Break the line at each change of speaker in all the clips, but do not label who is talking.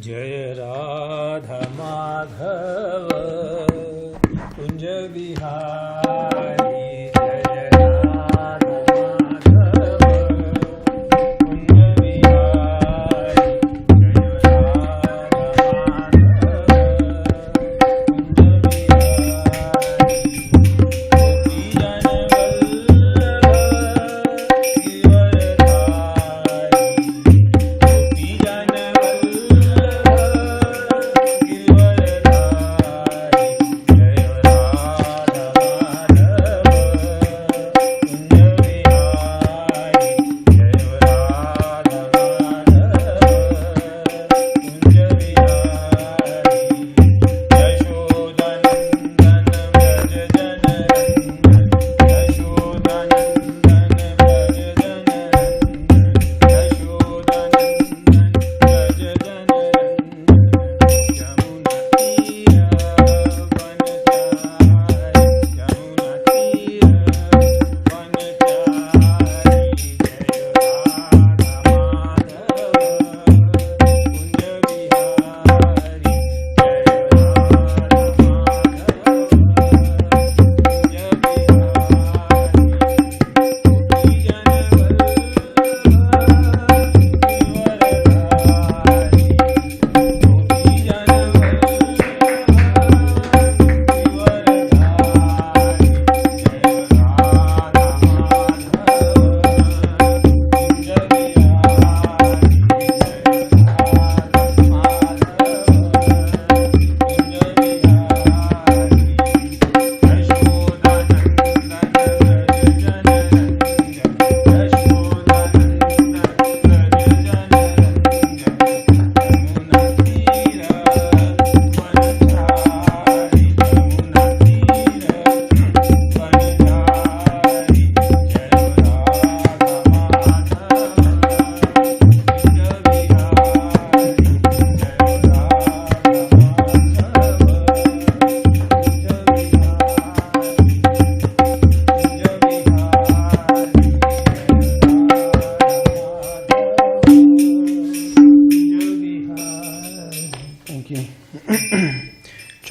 Jaya Radha Madhava Kunja Bihari Jaya Radha Madhava Kunja Bihari Jaya Radha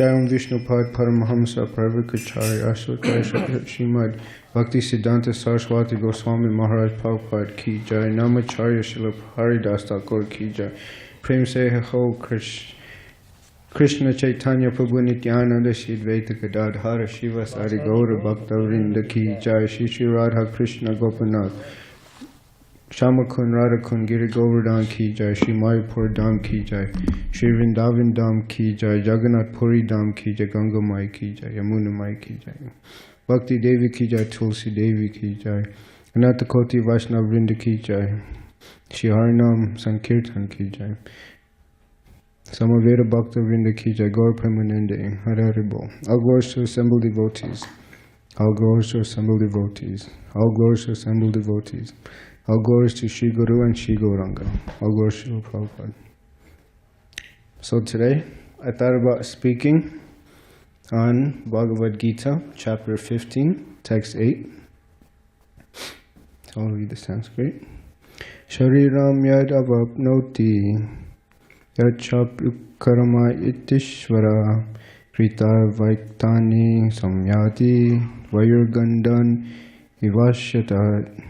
Jayam Vishnupad Paramahamsa Parvikacharya Aswakaya Srimad Bhakti Siddhanta Saraswati Goswami Maharaj Prabhupada Ki Jai Namacharya Srila Haridas Thakur Ki Jai Prem Se Ho Krishna Chaitanya Prabhu Nityananda Shri Advaita Gadadhara Shiva Sari Gaura Bhakta Vrinda Ki Jai Shri Shri Radha Krishna Gopinath Shamakun Radhakun Giri Govardhan Ki Jai Shri Mayapur Dham Ki Jai Shri Vrindavan Dham Ki Jai Jagannath Puri Dham Ki Jai Ganga Mai Ki Jai Yamuna Mai Ki Jai Bhakti Devi Ki Jai Tulsi Devi Ki Jai Anatakoti Vaishnav Vrinda Ki Jai Shri Harinam Sankirtan Ki Jai Samaveda Bhakta Vrinda Ki Jai Gaur Premanande Hare Hare Bol. All glories to assembled devotees. All glories to assembled devotees. All glories to assembled devotees. All glories to Shri Guru and Shri Gauranga. All glories to Prabhupada. So today, I thought about speaking on Bhagavad Gita, chapter 15, text 8. So I'll read the Sanskrit. Shariram yad avapnoti yachapyukarama itishvara krita vaiktani samyati vayurgandan ivasyatat.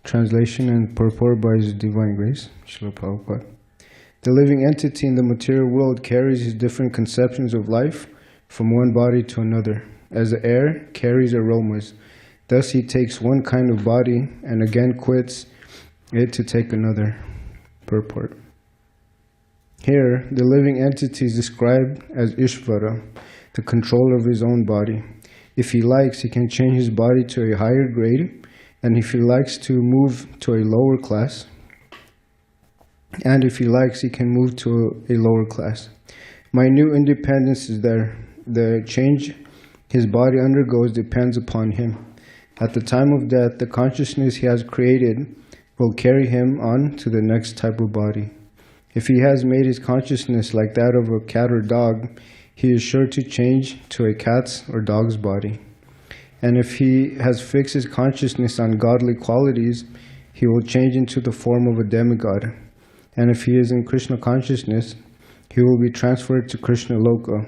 Translation and purport by His Divine Grace, Srila Prabhupada. The living entity in the material world carries his different conceptions of life from one body to another, as the air carries aromas. Thus he takes one kind of body and again quits it to take another. Purport. Here, the living entity is described as Ishvara, the controller of his own body. If he likes, he can change his body to a higher grade, and if he likes to move to a lower class, and if he likes, he can move to a lower class. My new independence is there. The change his body undergoes depends upon him. At the time of death, the consciousness he has created will carry him on to the next type of body. If he has made his consciousness like that of a cat or dog, he is sure to change to a cat's or dog's body. And if he has fixed his consciousness on godly qualities, he will change into the form of a demigod. And if he is in Krishna consciousness, he will be transferred to Krishnaloka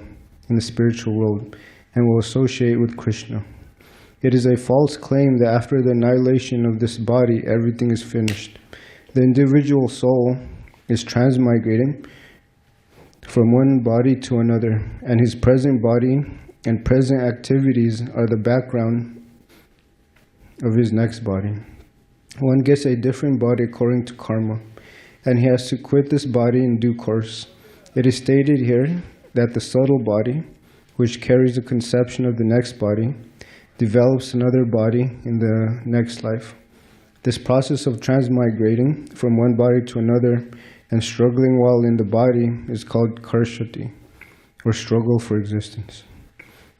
in the spiritual world and will associate with Krishna. It is a false claim that after the annihilation of this body, everything is finished. The individual soul is transmigrating from one body to another, and his present body and present activities are the background of his next body. One gets a different body according to karma, and he has to quit this body in due course. It is stated here that the subtle body, which carries the conception of the next body, develops another body in the next life. This process of transmigrating from one body to another and struggling while in the body is called karshati, or struggle for existence.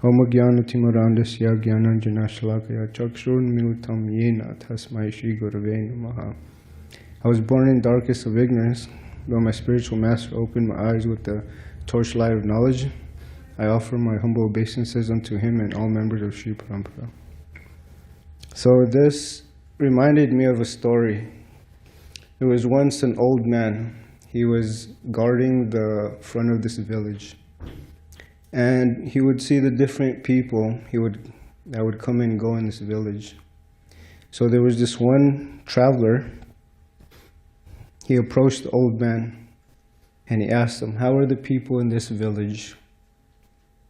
Om Jnana Timarandasya Jnananjana Shalakaya Chakshurunmilutam Yena Tasmai Shri Gurave Namaha. I was born in darkest of ignorance, but my spiritual master opened my eyes with the torchlight of knowledge. I offer my humble obeisances unto him and all members of Sri Parampara. So this reminded me of a story. There was once an old man. He was guarding the front of this village. And he would see the different people that would come and go in this village. So there was this one traveler. He approached the old man and he asked him, "How are the people in this village?"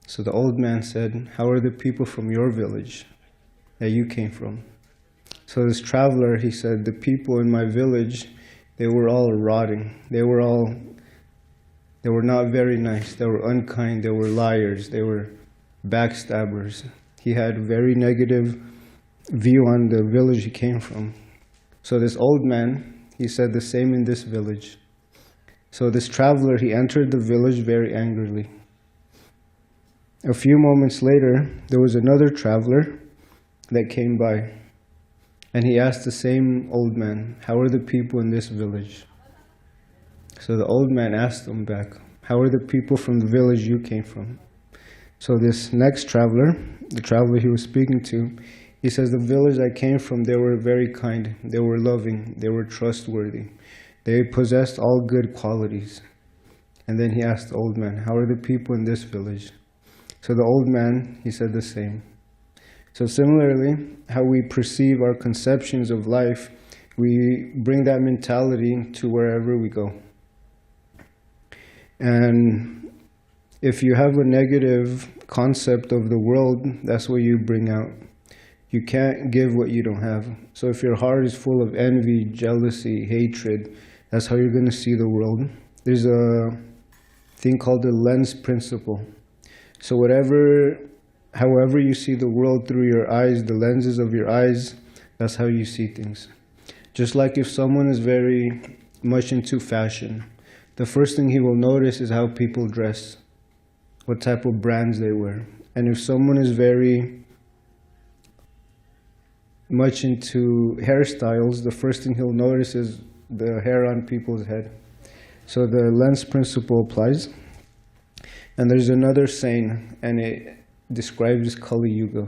So the old man said, "How are the people from your village that you came from?" So this traveler, he said, "The people in my village, they were all rotting. They were not very nice. They were unkind. They were liars. They were backstabbers." He had a very negative view on the village he came from. So this old man, he said the same in this village. So this traveler, he entered the village very angrily. A few moments later, there was another traveler that came by. And he asked the same old man, "How are the people in this village?" So the old man asked him back, "How are the people from the village you came from?" So this next traveler, the traveler he was speaking to, he says, "The village I came from, they were very kind, they were loving, they were trustworthy. They possessed all good qualities." And then he asked the old man, "How are the people in this village?" So the old man, he said the same. So similarly, how we perceive our conceptions of life, we bring that mentality to wherever we go. And if you have a negative concept of the world, that's what you bring out. You can't give what you don't have. So if your heart is full of envy, jealousy, hatred, that's how you're going to see the world. There's a thing called the lens principle. So however you see the world through your eyes, the lenses of your eyes, that's how you see things. Just like if someone is very much into fashion, the first thing he will notice is how people dress, what type of brands they wear. And if someone is very much into hairstyles, the first thing he'll notice is the hair on people's head. So the lens principle applies. And there's another saying, and it describes Kali Yuga.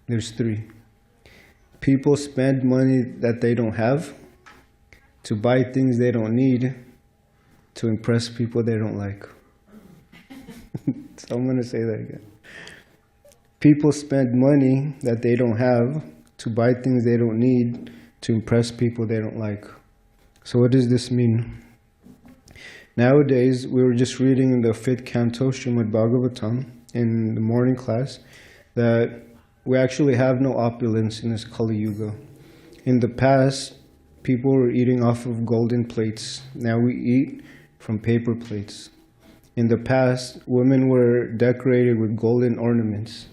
There's 3. People spend money that they don't have to buy things they don't need to impress people they don't like. So I'm going to say that again. People spend money that they don't have to buy things they don't need to impress people they don't like. So what does this mean? Nowadays, we were just reading in the 5th canto, Srimad Bhagavatam, in the morning class, that we actually have no opulence in this Kali Yuga. In the past, people were eating off of golden plates. Now we eat from paper plates. In the past, women were decorated with golden ornaments.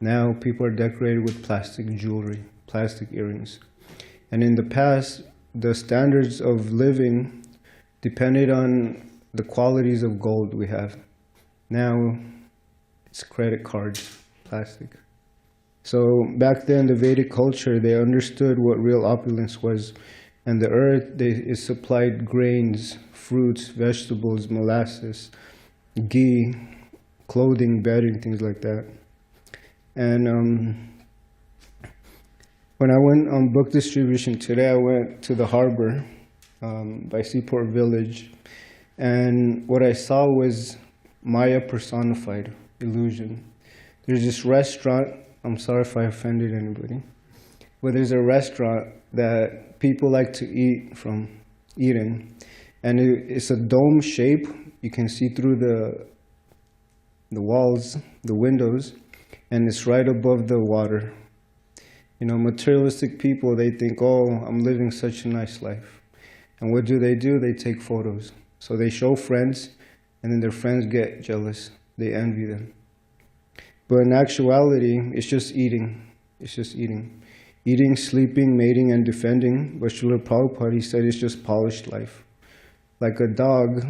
Now people are decorated with plastic jewelry, plastic earrings. And in the past, the standards of living depended on the qualities of gold we have. Now it's credit cards, plastic. So back then, the Vedic culture, they understood what real opulence was. And the earth, it supplied grains, fruits, vegetables, molasses, ghee, clothing, bedding, things like that. And when I went on book distribution today, I went to the harbor by Seaport Village. And what I saw was Maya personified, illusion. There's this restaurant, I'm sorry if I offended anybody, but there's a restaurant that people like to eat in. And it's a dome shape. You can see through the walls, the windows, and it's right above the water. You know, materialistic people, they think, oh, I'm living such a nice life. And what do? They take photos. So they show friends, and then their friends get jealous. They envy them. But in actuality, it's just eating. It's just eating. Eating, sleeping, mating, and defending. But Srila Prabhupada, he said it's just polished life. Like a dog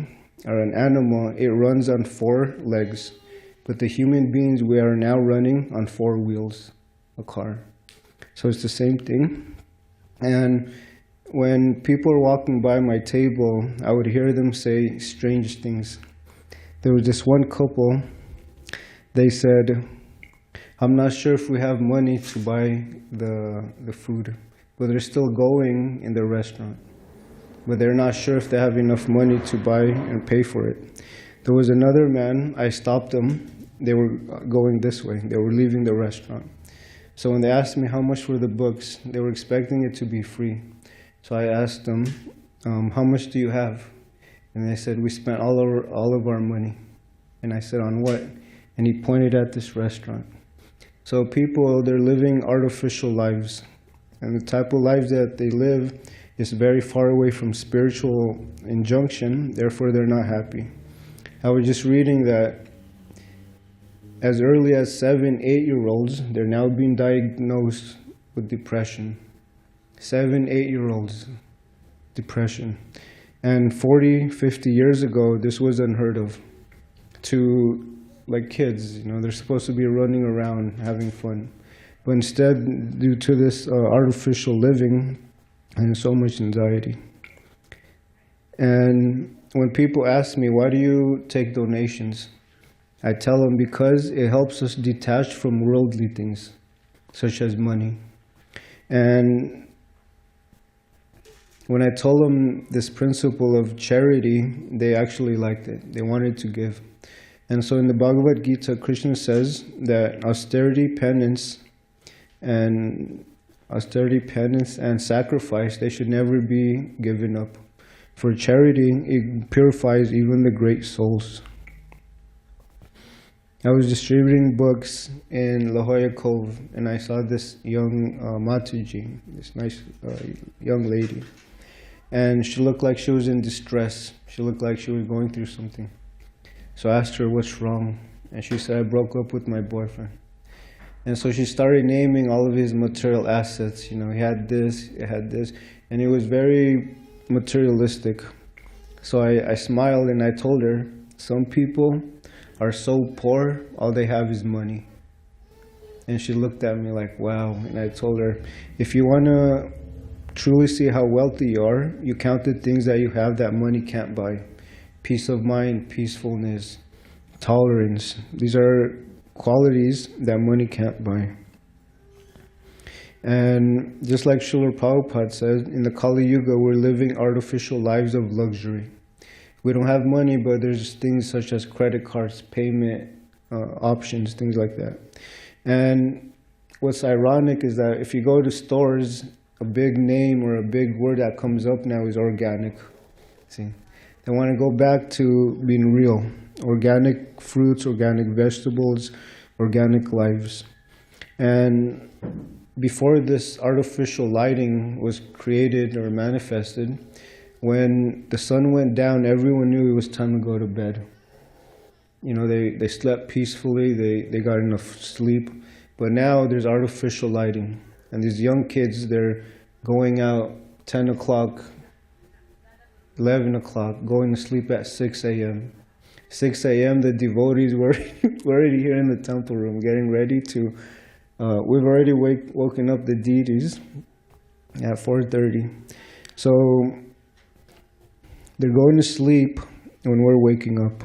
or an animal, it runs on 4 legs. But the human beings, we are now running on 4 wheels, a car. So it's the same thing. And when people are walking by my table, I would hear them say strange things. There was this one couple, they said, I'm not sure if we have money to buy the food, but they're still going in the restaurant. But they're not sure if they have enough money to buy and pay for it. There was another man, I stopped them. They were going this way. They were leaving the restaurant. So when they asked me how much were the books, they were expecting it to be free. So I asked them, how much do you have? And they said, we spent all of our money. And I said, on what? And he pointed at this restaurant. So people, they're living artificial lives. And the type of lives that they live is very far away from spiritual injunction, therefore they're not happy. I was just reading that as early as 7, 8-year-olds, they're now being diagnosed with depression. 7, 8-year-olds, depression. And 40, 50 years ago, this was unheard of. To, like kids, you know, they're supposed to be running around, having fun. But instead, due to this artificial living, and so much anxiety. And when people ask me, why do you take donations? I tell them because it helps us detach from worldly things, such as money. And when I told them this principle of charity, they actually liked it. They wanted to give. And so in the Bhagavad Gita, Krishna says that austerity, penance, and sacrifice, they should never be given up. For charity, it purifies even the great souls. I was distributing books in La Jolla Cove, and I saw this young Mataji, this nice young lady. And she looked like she was in distress. She looked like she was going through something. So I asked her, what's wrong? And she said, I broke up with my boyfriend. And so she started naming all of his material assets. You know, he had this, and it was very materialistic. So I smiled and I told her, some people are so poor, all they have is money. And she looked at me like, wow. And I told her, if you want to truly see how wealthy you are, you count the things that you have that money can't buy. Peace of mind, peacefulness, tolerance. These are qualities that money can't buy. And just like Srila Prabhupada said, in the Kali Yuga, we're living artificial lives of luxury. We don't have money, but there's things such as credit cards, payment options, things like that. And what's ironic is that if you go to stores, a big name or a big word that comes up now is organic. See, they want to go back to being real. Organic fruits, organic vegetables, organic lives. And before this artificial lighting was created or manifested, when the sun went down, everyone knew it was time to go to bed. You know, they slept peacefully, they got enough sleep. But now there's artificial lighting. And these young kids, they're going out 10 o'clock, 11 o'clock, going to sleep at 6 a.m. 6 a.m., the devotees were already here in the temple room, getting ready to, we've already woken up the deities at 4:30. So they're going to sleep when we're waking up.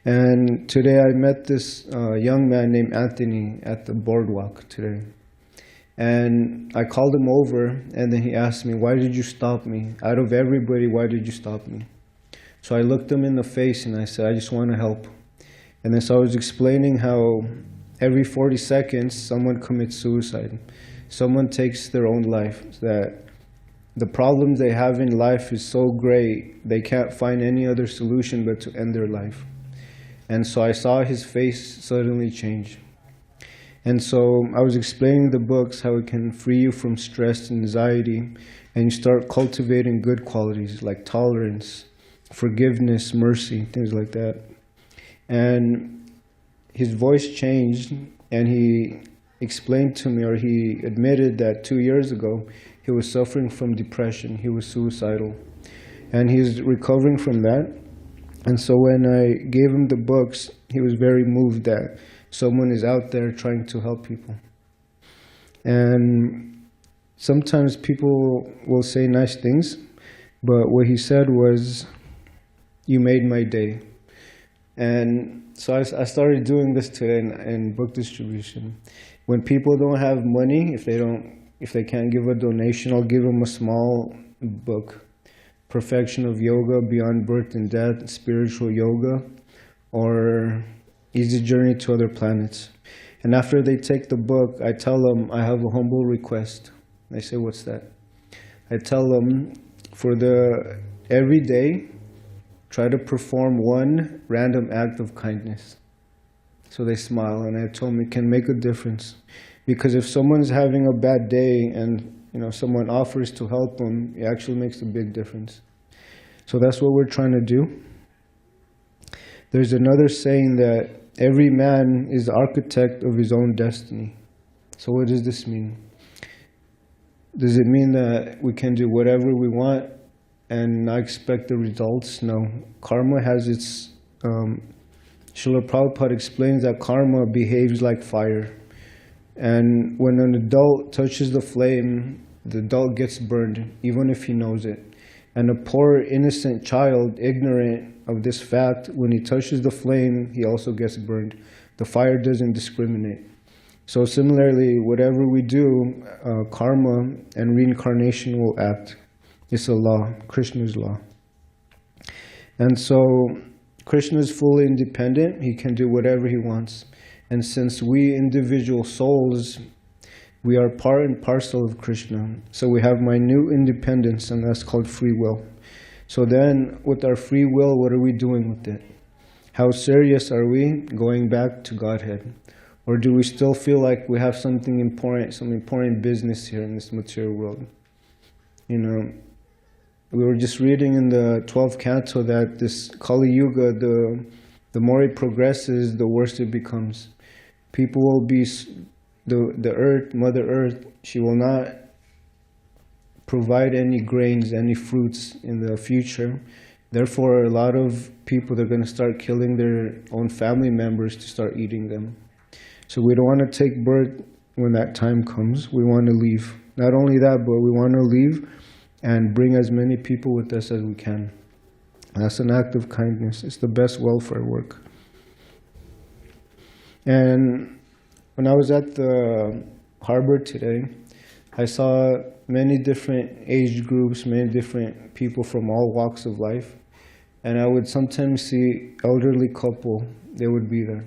And today I met this young man named Anthony at the boardwalk today. And I called him over, and then he asked me, why did you stop me? Out of everybody, why did you stop me? So I looked him in the face and I said, I just want to help. And then so I was explaining how every 40 seconds someone commits suicide. Someone takes their own life. That the problems they have in life is so great, they can't find any other solution but to end their life. And so I saw his face suddenly change. And so I was explaining the books, how it can free you from stress and anxiety, and you start cultivating good qualities like tolerance, forgiveness, mercy, things like that. And his voice changed, and he explained to me, or he admitted that 2 years ago, he was suffering from depression. He was suicidal. And he's recovering from that. And so when I gave him the books, he was very moved that someone is out there trying to help people. And sometimes people will say nice things, but what he said was, you made my day. And so I started doing this today in book distribution. When people don't have money, if they can't give a donation, I'll give them a small book. Perfection of Yoga, Beyond Birth and Death, Spiritual Yoga, or Easy Journey to Other Planets. And after they take the book, I tell them, I have a humble request. They say, what's that? I tell them, every day, try to perform one random act of kindness. So they smile, and I told them it can make a difference. Because if someone's having a bad day and someone offers to help them, it actually makes a big difference. So that's what we're trying to do. There's another saying that every man is the architect of his own destiny. So what does this mean? Does it mean that we can do whatever we want and not expect the results? No. Karma has its... Srila Prabhupada explains that karma behaves like fire. And when an adult touches the flame, the adult gets burned, even if he knows it. And a poor, innocent child, ignorant of this fact, when he touches the flame, he also gets burned. The fire doesn't discriminate. So similarly, whatever we do, karma and reincarnation will act. It's a law, Krishna's law. And so Krishna is fully independent. He can do whatever he wants. And since we individual souls, we are part and parcel of Krishna. So we have minute independence, and that's called free will. So then, with our free will, what are we doing with it? How serious are we going back to Godhead? Or do we still feel like we have something important, some important business here in this material world? We were just reading in the 12th canto that this Kali Yuga, the more it progresses, the worse it becomes. People will be, the earth, Mother Earth, she will not provide any grains, any fruits in the future. Therefore, a lot of people are going to start killing their own family members to start eating them. So we don't want to take birth when that time comes. We want to leave. Not only that, but we want to leave and bring as many people with us as we can. That's an act of kindness. It's the best welfare work. And when I was at the harbor today, I saw many different age groups, many different people from all walks of life. And I would sometimes see elderly couple, they would be there.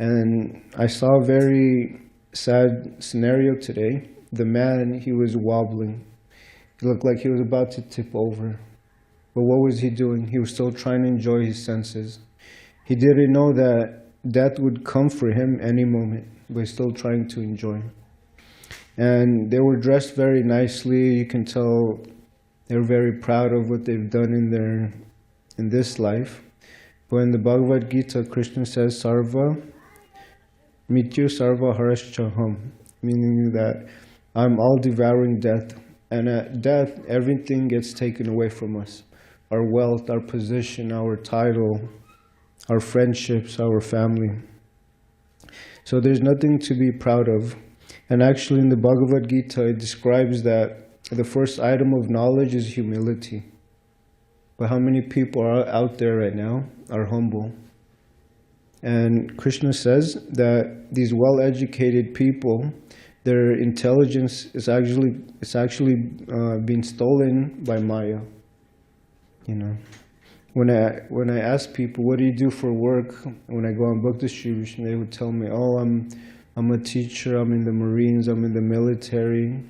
And I saw a very sad scenario today. The man, he was wobbling. He looked like he was about to tip over. But what was he doing? He was still trying to enjoy his senses. He didn't know that death would come for him any moment, but he's still trying to enjoy. And they were dressed very nicely. You can tell they're very proud of what they've done in this life. But in the Bhagavad Gita, Krishna says, Sarva Mityu Sarva Harashchaham, meaning that I'm all devouring death. And at death, everything gets taken away from us. Our wealth, our position, our title, our friendships, our family. So there's nothing to be proud of. And actually in the Bhagavad Gita, it describes that the first item of knowledge is humility. But how many people are out there right now are humble? And Krishna says that these well-educated people, Their intelligence is actually being stolen by Maya. You know, when I ask people, what do you do for work? When I go on book distribution, they would tell me, oh, I'm a teacher, I'm in the Marines, I'm in the military.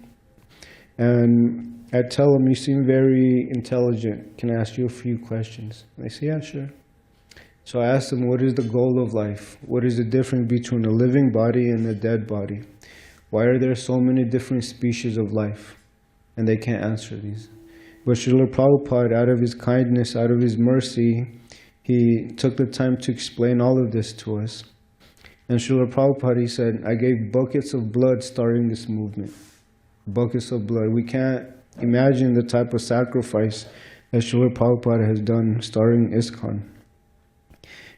And I tell them, you seem very intelligent. Can I ask you a few questions? And they say, yeah, sure. So I ask them, what is the goal of life? What is the difference between a living body and a dead body? Why are there so many different species of life? And they can't answer these. But Srila Prabhupada, out of his kindness, out of his mercy, he took the time to explain all of this to us. And Srila Prabhupada, he said, I gave buckets of blood starting this movement. Buckets of blood. We can't imagine the type of sacrifice that Srila Prabhupada has done starting ISKCON.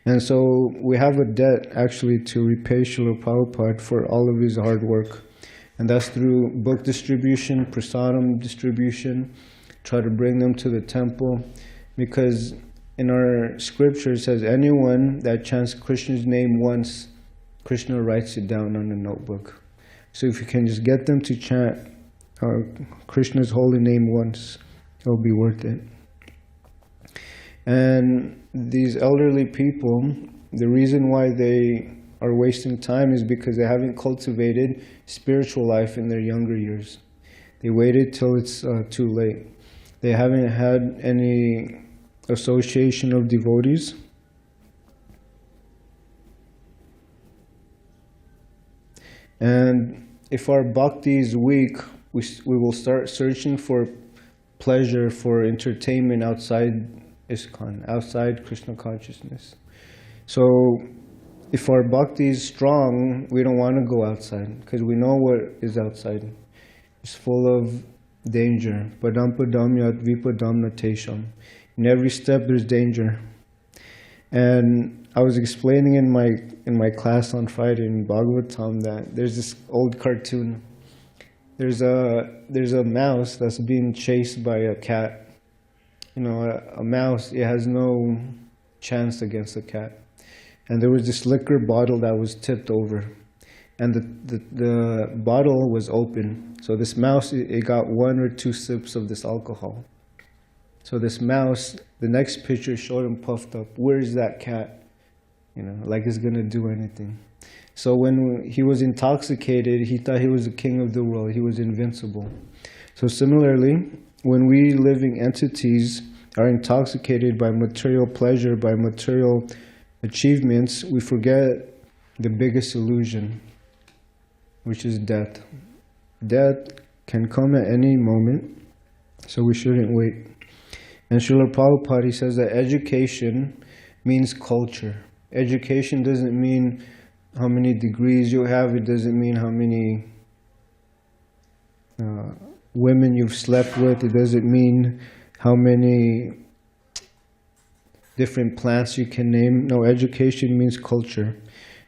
And so we have a debt actually to repay Srila Prabhupada for all of his hard work. And that's through book distribution, prasadam distribution, try to bring them to the temple. Because in our scripture it says, anyone that chants Krishna's name once, Krishna writes it down on a notebook. So if you can just get them to chant Krishna's holy name once, it'll be worth it. And these elderly people, the reason why they are wasting time is because they haven't cultivated spiritual life in their younger years. They waited till it's too late. They haven't had any association of devotees. And if our bhakti is weak, we will start searching for pleasure, for entertainment outside ISKCON, outside Krishna consciousness. So if our bhakti is strong, we don't want to go outside because we know what is outside. It's full of danger. Padam padam yat vipadam natesham. In every step there's danger. And I was explaining in my class on Friday in Bhagavatam that there's this old cartoon. There's a mouse that's being chased by a cat. You know, a mouse, it has no chance against a cat. And there was this liquor bottle that was tipped over. And the bottle was open. So this mouse, it got 1 or 2 sips of this alcohol. So this mouse, the next picture showed him puffed up. Where's that cat? You know, like it's going to do anything. So when he was intoxicated, he thought he was the king of the world. He was invincible. So similarly, when we living entities are intoxicated by material pleasure, by material achievements, we forget the biggest illusion, which is death. Death can come at any moment, so we shouldn't wait. And Srila Prabhupada, he says that education means culture. Education doesn't mean how many degrees you have. It doesn't mean how many women you've slept with. It doesn't mean how many different plants you can name. No, education means culture.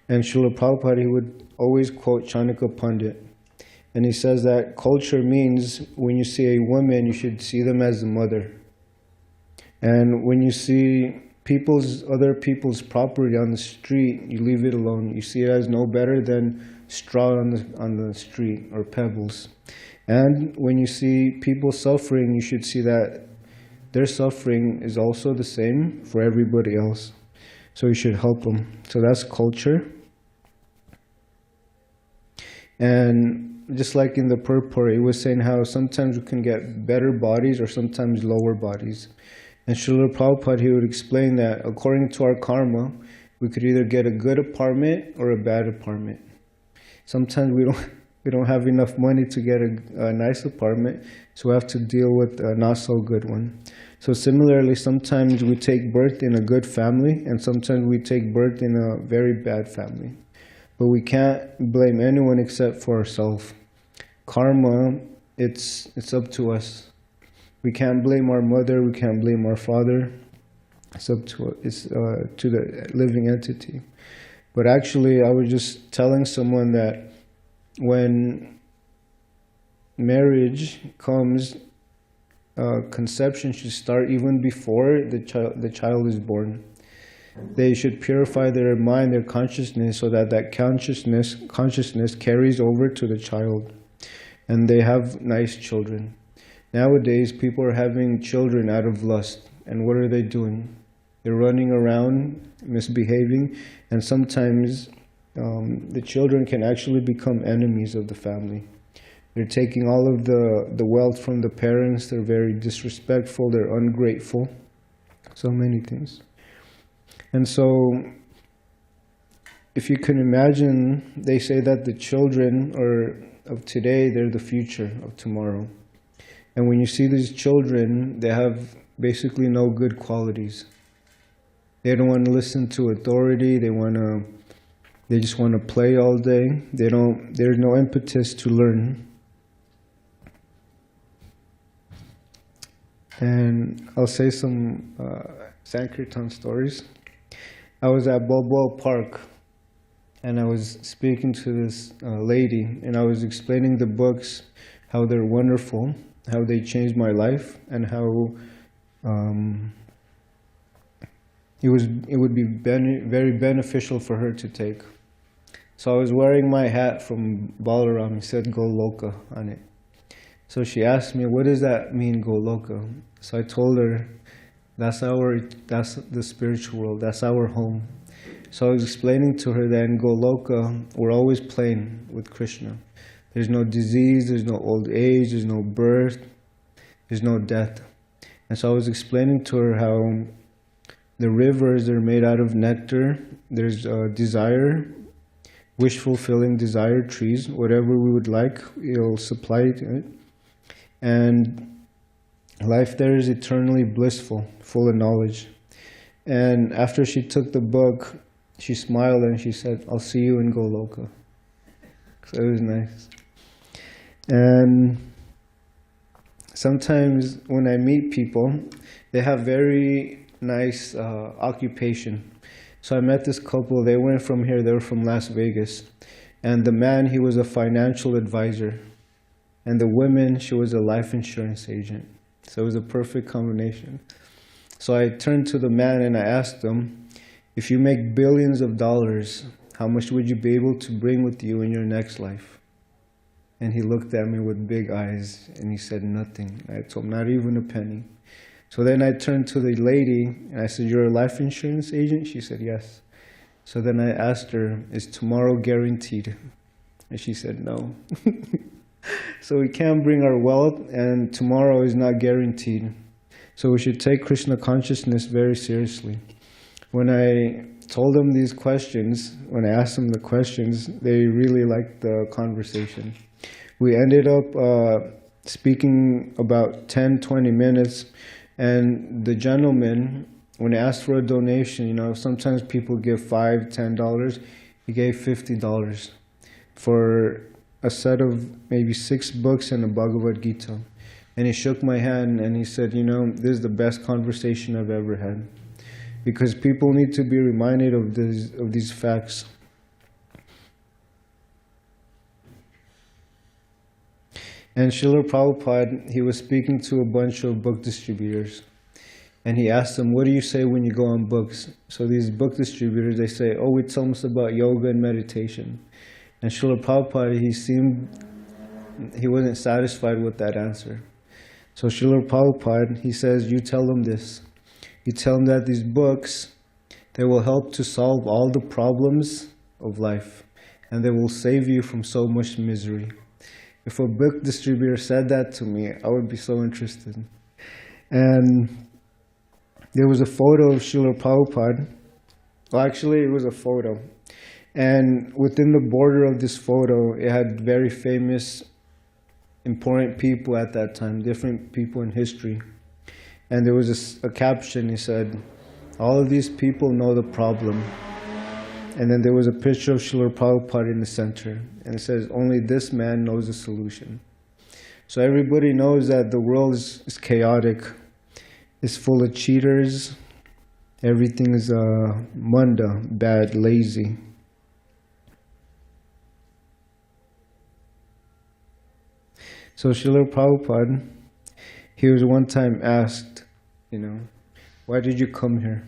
And Srila Prabhupada, he would always quote Chanakya Pandit. And he says that culture means when you see a woman, you should see them as a mother. And when you see other people's property on the street, you leave it alone. You see it as no better than straw on the street or pebbles. And when you see people suffering, you should see that their suffering is also the same for everybody else. So you should help them. So that's culture. And just like in the purport, it was saying how sometimes we can get better bodies or sometimes lower bodies. And Srila Prabhupada, he would explain that according to our karma, we could either get a good apartment or a bad apartment. Sometimes we don't have enough money to get a nice apartment, so we have to deal with a not so good one. So similarly, sometimes we take birth in a good family, and sometimes we take birth in a very bad family. But we can't blame anyone except for ourselves. Karma, it's up to us. We can't blame our mother, we can't blame our father. It's up to the living entity. But actually, I was just telling someone that when marriage comes, conception should start even before the child is born. They should purify their mind, their consciousness, so that that consciousness carries over to the child, and they have nice children. Nowadays, people are having children out of lust, and what are they doing? They're running around, misbehaving, and sometimes the children can actually become enemies of the family. They're taking all of the wealth from the parents. They're very disrespectful. They're ungrateful. So many things. And so, if you can imagine, they say that the children of today, they're the future of tomorrow. And when you see these children, they have basically no good qualities. They don't want to listen to authority. They just want to play all day. There's no impetus to learn. And I'll say some Sankirtan stories. I was at Balboa Park, and I was speaking to this lady, and I was explaining the books, how they're wonderful, how they changed my life, and how it would be very beneficial for her to take. So I was wearing my hat from Balaram. It said Goloka on it. So she asked me, what does that mean, Goloka? So I told her, that's the spiritual world, that's our home. So I was explaining to her that in Goloka, we're always playing with Krishna. There's no disease, there's no old age, there's no birth, there's no death. And so I was explaining to her how the rivers are made out of nectar, there's desire, wish-fulfilling desire trees, whatever we would like, it'll supply it. And life there is eternally blissful, full of knowledge. And after she took the book, she smiled and she said, I'll see you in Goloka. So it was nice. And sometimes when I meet people, they have very nice occupation. So I met this couple, they went from here, they were from Las Vegas. And the man, he was a financial advisor. And the woman, she was a life insurance agent. So it was a perfect combination. So I turned to the man and I asked him, if you make billions of dollars, how much would you be able to bring with you in your next life? And he looked at me with big eyes and he said nothing. I told him, not even a penny. So then I turned to the lady and I said, you're a life insurance agent? She said, yes. So then I asked her, is tomorrow guaranteed? And she said, no. So we can't bring our wealth, and tomorrow is not guaranteed. So we should take Krishna consciousness very seriously. When I told them these questions, when I asked them the questions, they really liked the conversation. We ended up speaking about 10-20 minutes, and the gentleman, when I asked for a donation, sometimes people give $5, $10, he gave $50 for a set of maybe 6 books and a Bhagavad Gita. And he shook my hand and he said, this is the best conversation I've ever had. Because people need to be reminded of these facts. And Srila Prabhupada, he was speaking to a bunch of book distributors. And he asked them, what do you say when you go on books? So these book distributors, they say, we tell us about yoga and meditation. And Srila Prabhupada, he wasn't satisfied with that answer. So Srila Prabhupada, he says, you tell them this. You tell them that these books, they will help to solve all the problems of life. And they will save you from so much misery. If a book distributor said that to me, I would be so interested. And there was a photo of Srila Prabhupada. Well, actually, it was a photo. And within the border of this photo, it had very famous, important people at that time, different people in history. And there was a caption, he said, all of these people know the problem. And then there was a picture of Srila Prabhupada in the center. And it says, only this man knows the solution. So everybody knows that the world is chaotic. It's full of cheaters. Everything is munda, bad, lazy. So Srila Prabhupada, he was one time asked, why did you come here?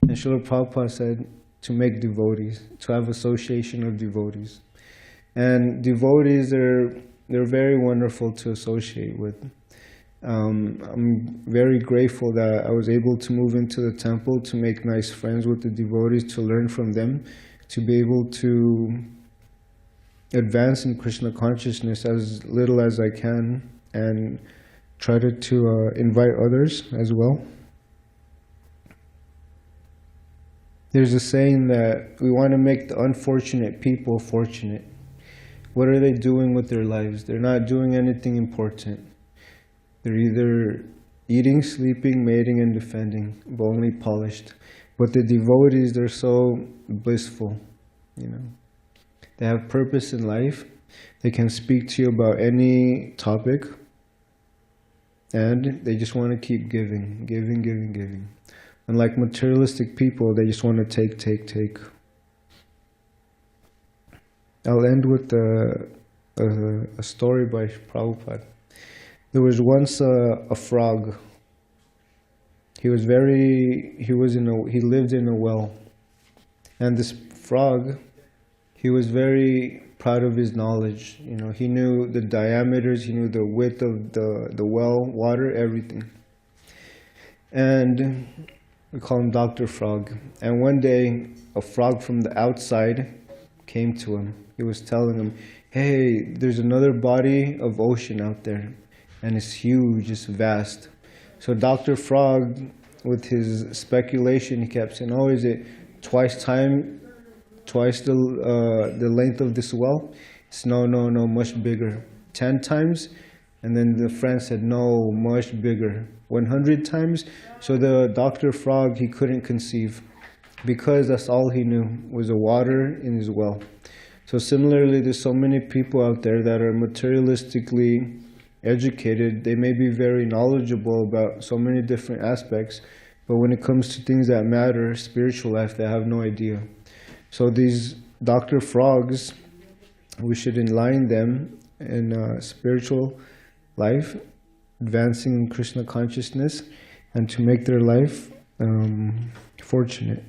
And Srila Prabhupada said to make devotees, to have association of devotees. And devotees, they're very wonderful to associate with. I'm very grateful that I was able to move into the temple to make nice friends with the devotees, to learn from them, to be able to advance in Krishna consciousness as little as I can, and try to invite others as well. There's a saying that we want to make the unfortunate people fortunate. What are they doing with their lives? They're not doing anything important. They're either eating, sleeping, mating, and defending, but only polished. But the devotees, they're so blissful, you know. They have purpose in life. They can speak to you about any topic, and they just want to keep giving, giving, giving, giving. Unlike materialistic people, they just want to take, take, take. I'll end with a story by Prabhupada. There was once a frog. He lived in a well. And this frog, he was very proud of his knowledge. You know, he knew the diameters, he knew the width of the well, water, everything. And we call him Dr. Frog. And one day, a frog from the outside came to him. He was telling him, hey, there's another body of ocean out there, and it's huge, it's vast. So Dr. Frog, with his speculation, he kept saying, oh, is it twice the length of this well? It's no, much bigger. 10 times? And then the friend said, no, much bigger. 100 times? So the Dr. Frog, he couldn't conceive, because that's all he knew, was the water in his well. So similarly, there's so many people out there that are materialistically educated. They may be very knowledgeable about so many different aspects, but when it comes to things that matter, spiritual life, they have no idea. So these Dr. Frogs, we should enlighten them in spiritual life, advancing in Krishna consciousness, and to make their life fortunate.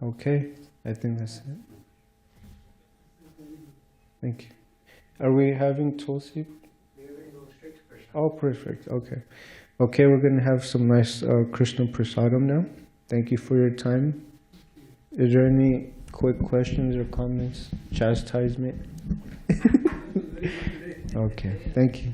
Okay, I think that's it. Thank you. Are we having Tulsi? Oh, perfect. Okay. Okay, we're going to have some nice Krishna prasadam now. Thank you for your time. Is there any quick questions or comments? Chastisement? Okay, thank you.